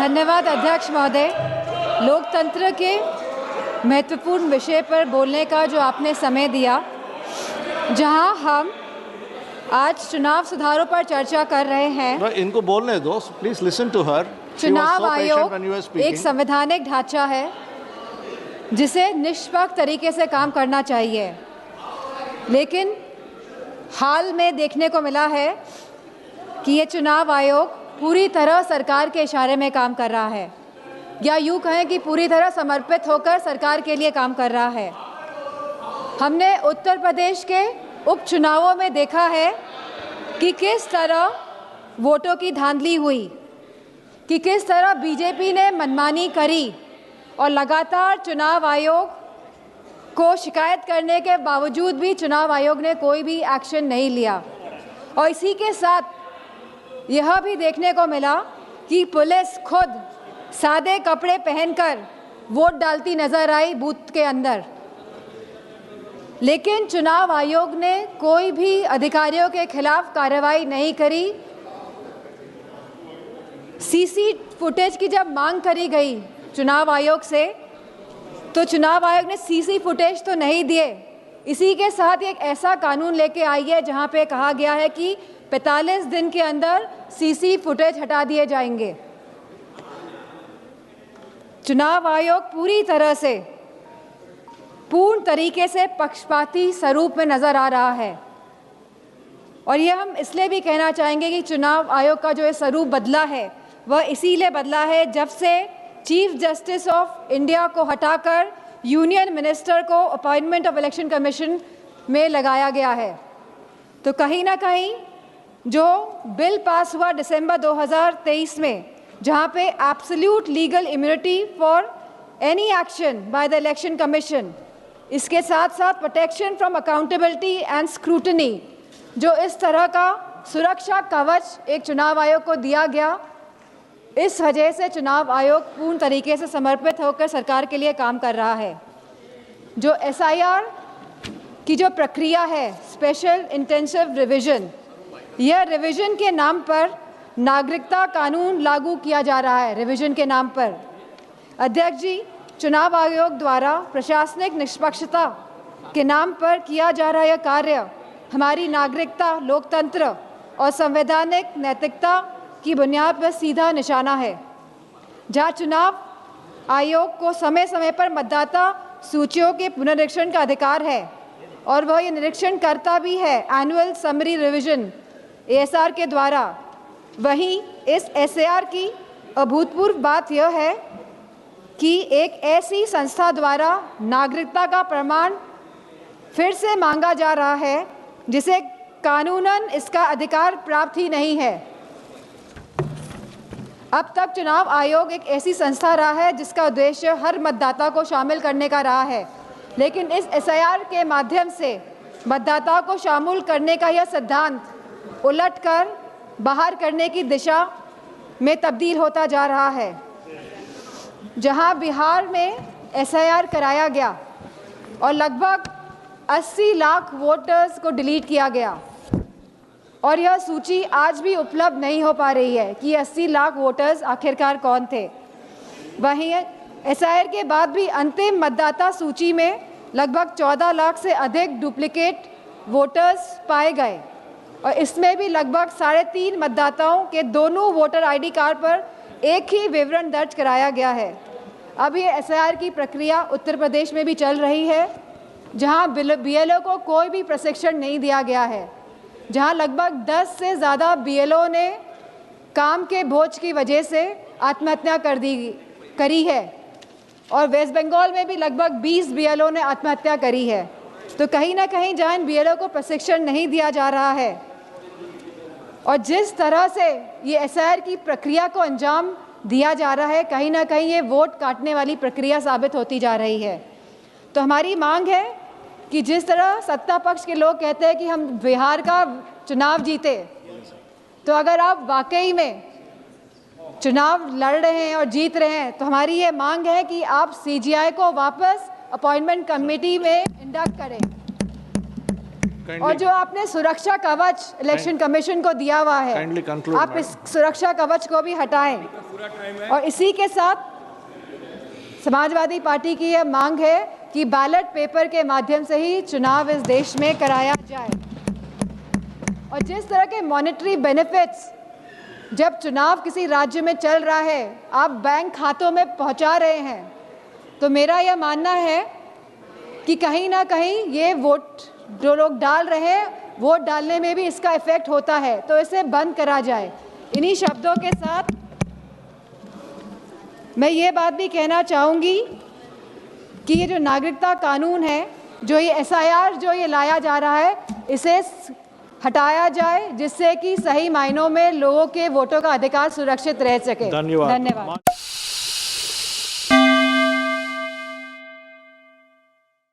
धन्यवाद अध्यक्ष महोदय। लोकतंत्र के महत्वपूर्ण विषय पर बोलने का जो आपने समय दिया, जहां हम आज चुनाव सुधारों पर चर्चा कर रहे हैं। इनको बोलने दो, प्लीज लिसन टू हर। चुनाव आयोग एक संवैधानिक ढांचा है जिसे निष्पक्ष तरीके से काम करना चाहिए, लेकिन हाल में देखने को मिला है कि ये चुनाव आयोग पूरी तरह सरकार के इशारे में काम कर रहा है, या यूँ कहें कि पूरी तरह समर्पित होकर सरकार के लिए काम कर रहा है। हमने उत्तर प्रदेश के उपचुनावों में देखा है कि किस तरह वोटों की धांधली हुई, कि किस तरह बीजेपी ने मनमानी करी और लगातार चुनाव आयोग को शिकायत करने के बावजूद भी चुनाव आयोग ने कोई भी एक्शन नहीं लिया। और इसी के साथ यह भी देखने को मिला कि पुलिस खुद सादे कपड़े पहनकर वोट डालती नजर आई बूथ के अंदर, लेकिन चुनाव आयोग ने कोई भी अधिकारियों के खिलाफ कार्रवाई नहीं करी। सीसी फुटेज की जब मांग करी गई चुनाव आयोग से, तो चुनाव आयोग ने सीसी फुटेज तो नहीं दिए। इसी के साथ एक ऐसा कानून लेके आई है जहां पे कहा गया है कि 45 दिन के अंदर सीसी फुटेज हटा दिए जाएंगे। चुनाव आयोग पूरी तरह से पूर्ण तरीके से पक्षपाती स्वरूप में नजर आ रहा है, और यह हम इसलिए भी कहना चाहेंगे कि चुनाव आयोग का जो ये स्वरूप बदला है वह इसीलिए बदला है जब से चीफ जस्टिस ऑफ इंडिया को हटाकर यूनियन मिनिस्टर को अपॉइंटमेंट ऑफ इलेक्शन कमीशन में लगाया गया है। तो कहीं ना कहीं जो बिल पास हुआ दिसंबर 2023 में, जहां पे absolute legal immunity for any action by the election commission, इसके साथ साथ protection from accountability and scrutiny, जो इस तरह का सुरक्षा कवच एक चुनाव आयोग को दिया गया, इस वजह से चुनाव आयोग पूर्ण तरीके से समर्पित होकर सरकार के लिए काम कर रहा है। जो एसआईआर की जो प्रक्रिया है, स्पेशल इंटेंसिव रिवीजन, यह रिवीजन के नाम पर नागरिकता कानून लागू किया जा रहा है। रिवीजन के नाम पर अध्यक्ष जी, चुनाव आयोग द्वारा प्रशासनिक निष्पक्षता के नाम पर किया जा रहा यह कार्य हमारी नागरिकता, लोकतंत्र और संवैधानिक नैतिकता की बुनियाद पर सीधा निशाना है। जहां चुनाव आयोग को समय समय पर मतदाता सूचियों के पुनरीक्षण का अधिकार है और वह ये निरीक्षण करता भी है एनुअल समरी रिवीजन एएसआर के द्वारा, वहीं इस एसआर की अभूतपूर्व बात यह है कि एक ऐसी संस्था द्वारा नागरिकता का प्रमाण फिर से मांगा जा रहा है जिसे कानूनन इसका अधिकार प्राप्त ही नहीं है। अब तक चुनाव आयोग एक ऐसी संस्था रहा है जिसका उद्देश्य हर मतदाता को शामिल करने का रहा है, लेकिन इस एसआईआर के माध्यम से मतदाता को शामिल करने का यह सिद्धांत उलटकर बाहर करने की दिशा में तब्दील होता जा रहा है। जहां बिहार में एसआईआर कराया गया और लगभग 80 लाख वोटर्स को डिलीट किया गया, और यह सूची आज भी उपलब्ध नहीं हो पा रही है कि 80 लाख वोटर्स आखिरकार कौन थे। वहीं एसआईआर के बाद भी अंतिम मतदाता सूची में लगभग 14 लाख से अधिक डुप्लीकेट वोटर्स पाए गए, और इसमें भी लगभग 3.5 मतदाताओं के दोनों वोटर आईडी कार्ड पर एक ही विवरण दर्ज कराया गया है। अब ये एसआईआर की प्रक्रिया उत्तर प्रदेश में भी चल रही है, जहां बीएलओ को कोई भी प्रशिक्षण नहीं दिया गया है, जहां लगभग 10 से ज़्यादा बीएलओ ने काम के बोझ की वजह से आत्महत्या करी है, और वेस्ट बंगाल में भी लगभग 20 बीएलओ ने आत्महत्या करी है। तो कहीं ना कहीं जहां इन बीएलओ को प्रशिक्षण नहीं दिया जा रहा है और जिस तरह से ये एसआईआर की प्रक्रिया को अंजाम दिया जा रहा है, कहीं ना कहीं ये वोट काटने वाली प्रक्रिया साबित होती जा रही है। तो हमारी मांग है कि जिस तरह सत्ता पक्ष के लोग कहते हैं कि हम बिहार का चुनाव जीते, तो अगर आप वाकई में चुनाव लड़ रहे हैं और जीत रहे हैं, तो हमारी ये मांग है कि आप सीजीआई को वापस अपॉइंटमेंट कमेटी में इंडक्ट करें। और जो आपने सुरक्षा कवच इलेक्शन कमीशन को दिया हुआ है, Kindly conclude, आप इस सुरक्षा कवच को भी हटाएं। और इसी के साथ समाजवादी पार्टी की यह मांग है कि बैलेट पेपर के माध्यम से ही चुनाव इस देश में कराया जाए। और जिस तरह के मॉनेटरी बेनिफिट्स जब चुनाव किसी राज्य में चल रहा है आप बैंक खातों में पहुंचा रहे हैं, तो मेरा यह मानना है कि कहीं ना कहीं ये वोट जो लोग डाल रहे हैं, वोट डालने में भी इसका इफेक्ट होता है, तो इसे बंद करा जाए। इन्हीं शब्दों के साथ मैं ये बात भी कहना चाहूँगी कि ये जो नागरिकता कानून है, जो ये SIR जो ये लाया जा रहा है, इसे हटाया जाए, जिससे कि सही मायनों में लोगों के वोटों का अधिकार सुरक्षित रह सके। धन्यवाद। धन्यवाद।